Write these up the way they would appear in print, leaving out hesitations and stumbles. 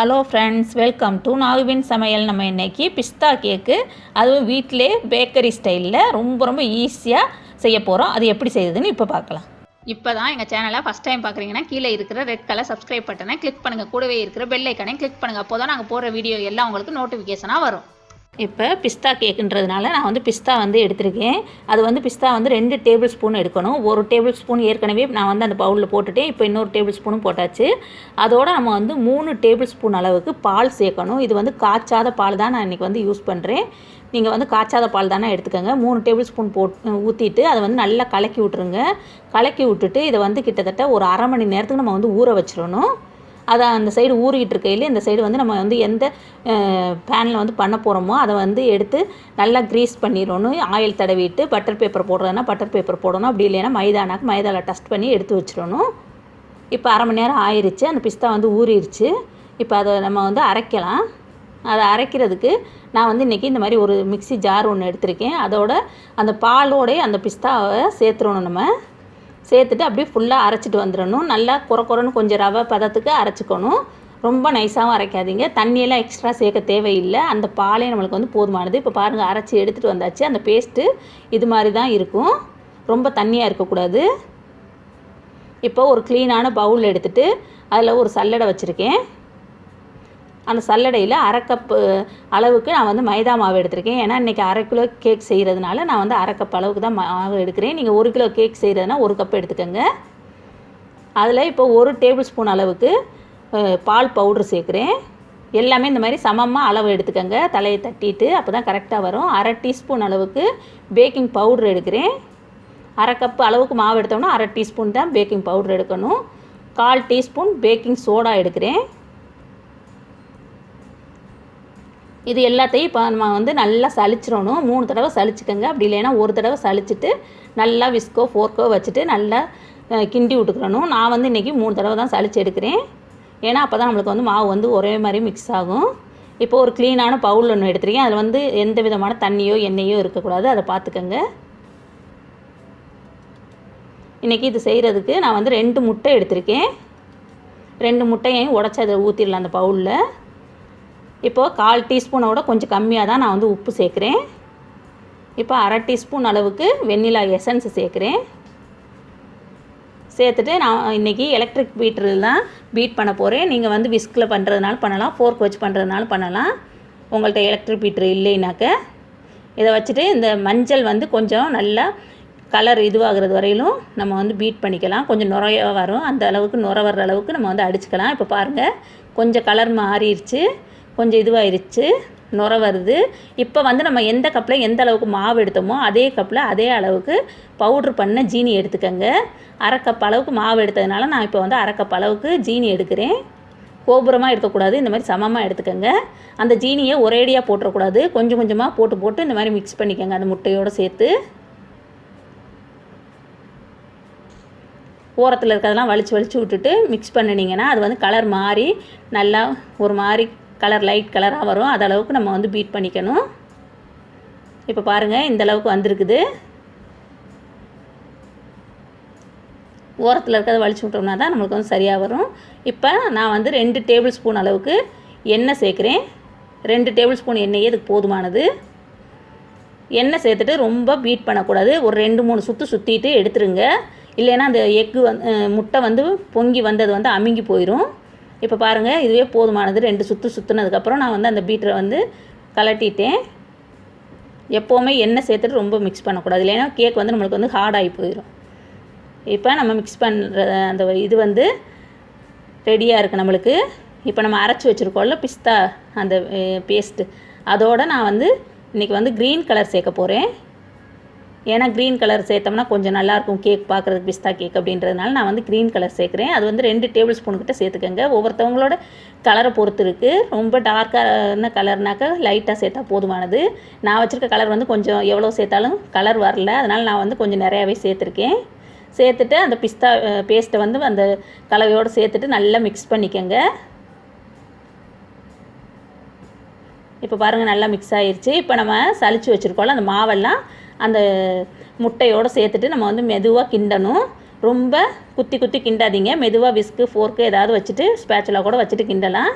Hello friends, welcome to naguvin samayal. நம்ம இன்றைக்கி பிஸ்தா கேக்கு, அதுவும் வீட்டிலே பேக்கரி ஸ்டைலில் ரொம்ப ஈஸியாக செய்ய போகிறோம். அது எப்படி செய்யுதுன்னு இப்போ பார்க்கலாம். இப்போ தான் எங்கள் சேனலை ஃபஸ்ட் டைம் பார்க்குறீங்கன்னா கீழே இருக்கிற ரெட் கலர் சப்ஸ்கிரைப் பட்டனை கிளிக் பண்ணுங்கள். கூடவே இருக்கிற பெல் ஐக்கனையும் கிளிக் பண்ணுங்கள். அப்போ தான் நாங்கள் போடுற வீடியோ எல்லாம் உங்களுக்கு நோட்டிஃபிகேஷனாக வரும். இப்போ பிஸ்தா கேக்குன்றதுனால நான் பிஸ்தா எடுத்திருக்கேன். அது பிஸ்தா 2 டேபிள் ஸ்பூன் எடுக்கணும். 1 டேபிள் ஸ்பூன் ஏற்கனவே நான் அந்த பவுலில் போட்டுட்டேன். இப்போ இன்னொரு டேபிள் ஸ்பூனும் போட்டாச்சு. அதோட நம்ம 3 டேபிள் ஸ்பூன் அளவுக்கு பால் சேர்க்கணும். இது காய்ச்சாத பால் தான் நான் இன்றைக்கி யூஸ் பண்ணுறேன். நீங்கள் காய்ச்சாத பால் தானே எடுத்துக்கோங்க. 3 டேபிள் ஸ்பூன் ஊற்றிட்டு அதை நல்லா கலக்கி விட்ருங்க. கலக்கி விட்டுட்டு இதை கிட்டத்தட்ட ஒரு அரை மணி நேரத்துக்கு நம்ம ஊற வச்சிடணும். அதை அந்த சைடு ஊறிக்கிட்டு இருக்கையில் இந்த சைடு நம்ம எந்த பேனில் பண்ண போகிறோமோ அதை எடுத்து நல்லா க்ரீஸ் பண்ணிடணும். ஆயில் தடவிட்டு பட்டர் பேப்பர் போடுறதுனா பட்டர் பேப்பர் போடணும். அப்படி இல்லைன்னா மைதாவில் டஸ்ட் பண்ணி எடுத்து வச்சிடணும். இப்போ அரை மணி நேரம் ஆயிடுச்சு. அந்த பிஸ்தா ஊறிடுச்சு. இப்போ அதை நம்ம அரைக்கலாம். அதை அரைக்கிறதுக்கு நான் இன்றைக்கி இந்த மாதிரி ஒரு மிக்ஸி ஜார் ஒன்று எடுத்திருக்கேன். அதோட அந்த பாலோடைய அந்த பிஸ்தாவை சேர்த்துடணும். நம்ம சேர்த்துட்டு அப்படியே ஃபுல்லாக அரைச்சிட்டு வந்துடணும். நல்லா குறன்னு கொஞ்சம் ரவை பதத்துக்கு அரைச்சிக்கணும். ரொம்ப நைஸாகவும் அரைக்காதீங்க. தண்ணியெல்லாம் எக்ஸ்ட்ரா சேர்க்க தேவையில்லை. அந்த பாலே நம்மளுக்கு போதுமானது. இப்போ பாருங்கள், அரைச்சி எடுத்துகிட்டு வந்தாச்சு. அந்த பேஸ்ட்டு இது மாதிரி தான் இருக்கும். ரொம்ப தண்ணியாக இருக்கக்கூடாது. இப்போ ஒரு க்ளீனான பவுல் எடுத்துகிட்டு அதில் ஒரு சல்லடை வச்சுருக்கேன். அந்த சல்லடையில் அரை கப்பு அளவுக்கு நான் மைதா மாவு எடுத்திருக்கேன். ஏன்னா இன்றைக்கி 1/2 கிலோ கேக் செய்கிறதுனால நான் 1/2 கப் அளவுக்கு தான் மாவு எடுக்கிறேன். நீங்கள் 1 கிலோ கேக் செய்கிறதுனா 1 கப் எடுத்துக்கோங்க. அதில் இப்போ 1 டேபிள் ஸ்பூன் அளவுக்கு பால் பவுட்ரு சேர்க்குறேன். எல்லாமே இந்த மாதிரி சமமாக அளவு எடுத்துக்கோங்க. தலையை தட்டிட்டு அப்போ தான் கரெக்டாக வரும். 1/2 டீஸ்பூன் அளவுக்கு பேக்கிங் பவுட்ரு எடுக்கிறேன். 1/2 கப்பு அளவுக்கு மாவு எடுத்தோம்னா 1/2 டீஸ்பூன் தான் பேக்கிங் பவுட்ரு எடுக்கணும். 1/4 டீஸ்பூன் பேக்கிங் சோடா எடுக்கிறேன். இது எல்லாத்தையும் இப்போ நம்ம நல்லா சளிச்சிடணும். 3 தடவை சளிச்சிக்கோங்க. அப்படி இல்லைன்னா ஒரு தடவை சளிச்சிட்டு நல்லா விஸ்கோ ஃபோர்க்கோ வச்சுட்டு நல்லா கிண்டி விட்டுக்கிறணும். நான் இன்றைக்கி 3 தடவை தான் சளிச்சு எடுக்கிறேன். ஏன்னா அப்போ தான் நம்மளுக்கு மாவு ஒரே மாதிரி மிக்ஸ் ஆகும். இப்போ ஒரு க்ளீனான பவுல் ஒன்று எடுத்துருக்கேன். அதில் எந்த விதமான தண்ணியோ எண்ணெயோ இருக்கக்கூடாது. அதை பார்த்துக்கோங்க. இன்றைக்கி இது செய்கிறதுக்கு நான் 2 முட்டை எடுத்திருக்கேன். 2 முட்டையையும் உடச்சி அதை ஊற்றிடலாம் அந்த பவுலில். இப்போது 1/4 டீஸ்பூனோட கொஞ்சம் கம்மியாக தான் நான் உப்பு சேர்க்குறேன். இப்போ 1/2 டீஸ்பூன் அளவுக்கு வெண்ணிலா எசன்ஸ் சேர்க்குறேன். சேர்த்துட்டு நான் இன்றைக்கி எலக்ட்ரிக் பீட்டரில் தான் பீட் பண்ண போகிறேன். நீங்கள் விஸ்கில் பண்ணுறதுனால பண்ணலாம், ஃபோர்க் வச்சு பண்ணுறதுனால பண்ணலாம். உங்கள்கிட்ட எலக்ட்ரிக் பீட்டர் இல்லைனாக்க இதை வச்சுட்டு இந்த மஞ்சள் கொஞ்சம் நல்லா கலர் இதுவாகிறது வரையிலும் நம்ம பீட் பண்ணிக்கலாம். கொஞ்சம் நுரையாக வரும். அந்த அளவுக்கு நுரை வர்ற அளவுக்கு நம்ம அடிச்சுக்கலாம். இப்போ பாருங்கள், கொஞ்சம் கலர் மாறிடுச்சு, கொஞ்சம் இதுவாகிருச்சு, நுரை வருது. இப்போ நம்ம எந்த கப்பில் எந்த அளவுக்கு மாவு எடுத்தோமோ அதே கப்பில் அதே அளவுக்கு பவுட்ரு பண்ண ஜீனி எடுத்துக்கோங்க. 1/2 கப் அளவுக்கு மாவு எடுத்ததுனால நான் இப்போ 1/2 கப் அளவுக்கு ஜீனி எடுக்கிறேன். கோபுரமாக எடுக்கக்கூடாது. இந்த மாதிரி சமமாக எடுத்துக்கோங்க. அந்த ஜீனியை ஒரேடியாக போட்டுறக்கூடாது. கொஞ்சம் கொஞ்சமாக போட்டு இந்த மாதிரி மிக்ஸ் பண்ணிக்கோங்க அந்த முட்டையோடு சேர்த்து. ஓரத்தில் இருக்கிறதெல்லாம் வலிச்சு விட்டுட்டு மிக்ஸ் பண்ணினீங்கன்னா அது கலர் மாறி நல்லா ஒரு மாதிரி கலர் லைட் கலராக வரும். அது அளவுக்கு நம்ம பீட் பண்ணிக்கணும். இப்போ பாருங்கள், இந்த அளவுக்கு வந்திருக்குது. ஓரத்தில் இருக்கிறத வலிச்சு விட்டோம்னா தான் நம்மளுக்கு சரியாக வரும். இப்போ நான் 2 டேபிள் ஸ்பூன் அளவுக்கு எண்ணெய் சேர்க்குறேன். 2 டேபிள் ஸ்பூன் எண்ணெயே இதுக்கு போதுமானது. எண்ணெய் சேர்த்துட்டு ரொம்ப பீட் பண்ணக்கூடாது. ஒரு 2-3 சுற்றிட்டு எடுத்துருங்க. இல்லைன்னா அந்த எக்கு முட்டை பொங்கி வந்தது அமுங்கி போயிடும். இப்போ பாருங்கள், இதுவே போதுமானது. 2 சுற்றுனதுக்கப்புறம் நான் அந்த பீட்டரை கலட்டிட்டேன். எப்போவுமே எண்ணெய் சேர்த்துட்டு ரொம்ப மிக்ஸ் பண்ணக்கூடாது. இல்லைன்னா கேக் நம்மளுக்கு ஹார்டாகி போயிடும். இப்போ நம்ம மிக்ஸ் பண்ணுற அந்த இது ரெடியாக இருக்குது நம்மளுக்கு. இப்போ நம்ம அரைச்சி வச்சுருக்கோம்ல பிஸ்தா அந்த பேஸ்ட்டு, அதோடு நான் இன்றைக்கி க்ரீன் கலர் சேர்க்க போகிறேன். ஏன்னா க்ரீன் கலர் சேர்த்தோம்னா கொஞ்சம் நல்லாயிருக்கும் கேக் பார்க்குறதுக்கு, பிஸ்தா கேக் அப்படின்றதுனால நான் க்ரீன் கலர் சேர்க்குறேன். அது 2 டேபிள் ஸ்பூனுக்கிட்ட சேர்த்துக்கோங்க. ஒவ்வொருத்தவங்களோட கலரை பொறுத்து இருக்குது. ரொம்ப டார்க்கான கலர்னாக்கா லைட்டாக சேர்த்தா போதுமானது. நான் வச்சுருக்க கலர் கொஞ்சம் எவ்வளோ சேர்த்தாலும் கலர் வரல. அதனால் நான் கொஞ்சம் நிறையாவே சேர்த்துருக்கேன். சேர்த்துட்டு அந்த பிஸ்தா பேஸ்ட்டை அந்த கலவையோடு சேர்த்துட்டு நல்லா மிக்ஸ் பண்ணிக்கோங்க. இப்போ பாருங்கள், நல்லா மிக்ஸ் ஆகிருச்சு. இப்போ நம்ம சளிச்சு வச்சுருக்கோம்ல அந்த மாவெல்லாம் அந்த முட்டையோடு சேர்த்துட்டு நம்ம மெதுவாக கிண்டணும். ரொம்ப குத்தி கிண்டாதீங்க. மெதுவாக விஸ்கு ஃபோர்க்கு ஏதாவது வச்சுட்டு ஸ்பேச்சுலா கூட வச்சுட்டு கிண்டலாம்.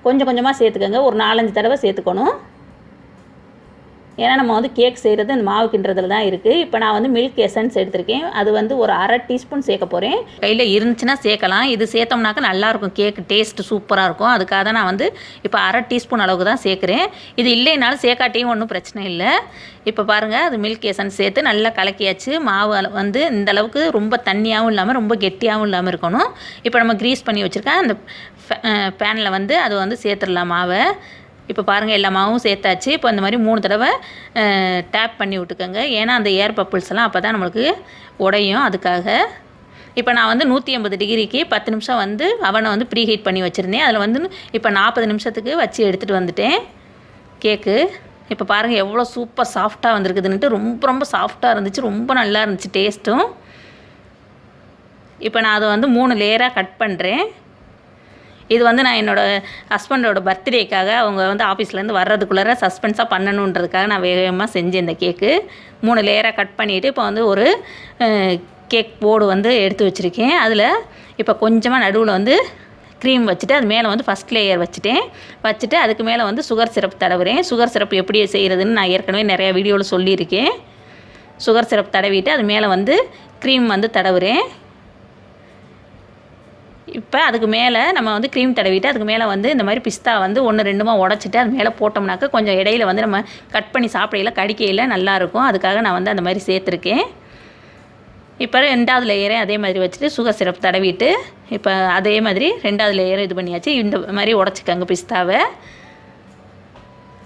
கொஞ்சம் கொஞ்சமாக சேர்த்துக்கோங்க. ஒரு 4-5 தடவை சேர்த்துக்கணும். ஏன்னா நம்ம வந்து கேக் செய்கிறது இந்த மாவு கிண்டுறதுல தான் இருக்குது. இப்போ நான் வந்து மில்க் எசன்ஸ் எடுத்திருக்கேன். அது வந்து ஒரு 1/2 டீஸ்பூன் சேர்க்க போகிறேன். கையில் இருந்துச்சுன்னா சேர்க்கலாம். இது சேர்த்தோம்னாக்கா நல்லாயிருக்கும், கேக் டேஸ்ட்டு சூப்பராக இருக்கும். அதுக்காக தான் நான் வந்து இப்போ 1/2 டீஸ்பூன் அளவுக்கு தான் சேர்க்குறேன். இது இல்லைனாலும் சேர்க்காட்டியும் ஒன்றும் பிரச்சனை இல்லை. இப்போ பாருங்கள், அது மில்க் எசன்ஸ் சேர்த்து நல்லா கலக்கியாச்சு. மாவு வந்து இந்த அளவுக்கு ரொம்ப தண்ணியாகவும் இல்லாமல் ரொம்ப கெட்டியாகவும் இல்லாமல் இருக்கணும். இப்போ நம்ம க்ரீஸ் பண்ணி வச்சுருக்கேன் அந்த பேனில் வந்து அது வந்து சேர்த்துடலாம் மாவை. இப்போ பாருங்கள், எல்லா மாவும் சேர்த்தாச்சு. இப்போ இந்த மாதிரி 3 தடவை டேப் பண்ணி விட்டுக்கோங்க. ஏன்னா அந்த ஏர் பப்புள்ஸ் எல்லாம் அப்போ தான் நம்மளுக்கு உடையும். அதுக்காக இப்போ நான் வந்து 180 டிகிரிக்கு 10 நிமிஷம் வந்து அவனை வந்து ப்ரீஹீட் பண்ணி வச்சுருந்தேன். அதில் வந்து இப்போ 40 நிமிஷத்துக்கு வச்சு எடுத்துகிட்டு வந்துட்டேன் கேக்கு. இப்போ பாருங்கள் எவ்வளோ சூப்பர் சாஃப்டாக வந்திருக்குதுன்ட்டு. ரொம்ப ரொம்ப சாஃப்டாக இருந்துச்சு, ரொம்ப நல்லா இருந்துச்சு டேஸ்ட்டும். இப்போ நான் அதை வந்து 3 லேயராக கட் பண்ணுறேன். இது வந்து நான் என்னோடய ஹஸ்பண்டோட பர்த்டேக்காக அவங்க வந்து ஆஃபீஸ்லேருந்து வர்றதுக்குள்ளே சஸ்பென்ஸாக பண்ணணுன்றதுக்காக நான் வேகமாக செஞ்சேன் இந்த கேக்கு. 3 லேயராக கட் பண்ணிவிட்டு இப்போ வந்து ஒரு கேக் போர்டு வந்து எடுத்து வச்சுருக்கேன். அதில் இப்போ கொஞ்சமாக நடுவில் வந்து க்ரீம் வச்சுட்டு அது மேலே வந்து ஃபஸ்ட் லேயர் வச்சுட்டு அதுக்கு மேலே வந்து சுகர் சிரப் தடவுறேன். சுகர் சிரப் எப்படி செய்கிறதுன்னு நான் ஏற்கனவே நிறையா வீடியோவில் சொல்லியிருக்கேன். சுகர் சிரப் தடவிட்டு அது மேலே வந்து க்ரீம் வந்து தடவுறேன். இப்போ அதுக்கு மேலே நம்ம வந்து க்ரீம் தடவிட்டு அதுக்கு மேலே வந்து இந்த மாதிரி பிஸ்தா வந்து 1-2 உடச்சிட்டு அது மேலே போட்டோம்னாக்கா கொஞ்சம் இடையில வந்து நம்ம கட் பண்ணி சாப்பிடையில் கடிக்கையில் நல்லாயிருக்கும். அதுக்காக நான் வந்து அந்த மாதிரி சேர்த்துருக்கேன். இப்போ 2வது லேயரே அதே மாதிரி வச்சுட்டு சுகர் சிரப் தடவிட்டு இப்போ அதே மாதிரி 2வது லேயரும் இது பண்ணியாச்சு. இந்த மாதிரி உடச்சிக்கோங்க பிஸ்தாவை.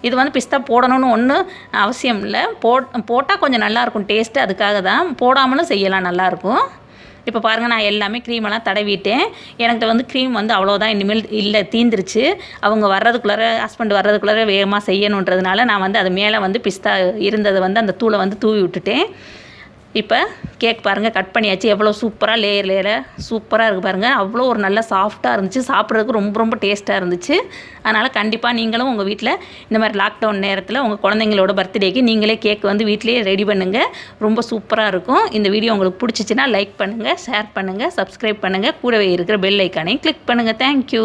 இது வந்து பிஸ்தா போடணும்னு ஒன்றும் அவசியம் இல்லை. போட்டால் கொஞ்சம் நல்லாயிருக்கும் டேஸ்ட்டு. அதுக்காக தான். போடாமலும் செய்யலாம், நல்லாயிருக்கும். இப்போ பாருங்கள், நான் எல்லாமே க்ரீமெல்லாம் தடவிட்டேன். எனக்கு வந்து க்ரீம் வந்து அவ்வளோதான், இனிமேல் இல்லை, தீந்துருச்சு. அவங்க ஹஸ்பண்ட் வர்றதுக்குள்ளே வேகமாக செய்யணுன்றதுனால நான் வந்து அது மேலே வந்து பிஸ்தா இருந்ததை வந்து அந்த தூளை வந்து தூவி விட்டுட்டேன். இப்போ கேக் பாருங்கள் கட் பண்ணியாச்சு. எவ்வளோ சூப்பராக லேயராக சூப்பராக இருக்குது பாருங்கள். அவ்வளோ ஒரு நல்ல சாஃப்டாக இருந்துச்சு. சாப்பிட்றதுக்கு ரொம்ப ரொம்ப டேஸ்ட்டாக இருந்துச்சு. அதனால் கண்டிப்பாக நீங்களும் உங்கள் வீட்டில் இந்த மாதிரி லாக்டவுன் நேரத்தில் உங்கள் குழந்தைங்களோட பர்த்டேக்கு நீங்களே கேக் வந்து வீட்டிலேயே ரெடி பண்ணுங்கள். ரொம்ப சூப்பராக இருக்கும். இந்த வீடியோ உங்களுக்கு பிடிச்சிச்சின்னா லைக் பண்ணுங்கள், ஷேர் பண்ணுங்கள், சப்ஸ்கிரைப் பண்ணுங்கள். கூடவே இருக்கிற பெல் ஐக்கானையும் கிளிக் பண்ணுங்கள். தேங்க்யூ.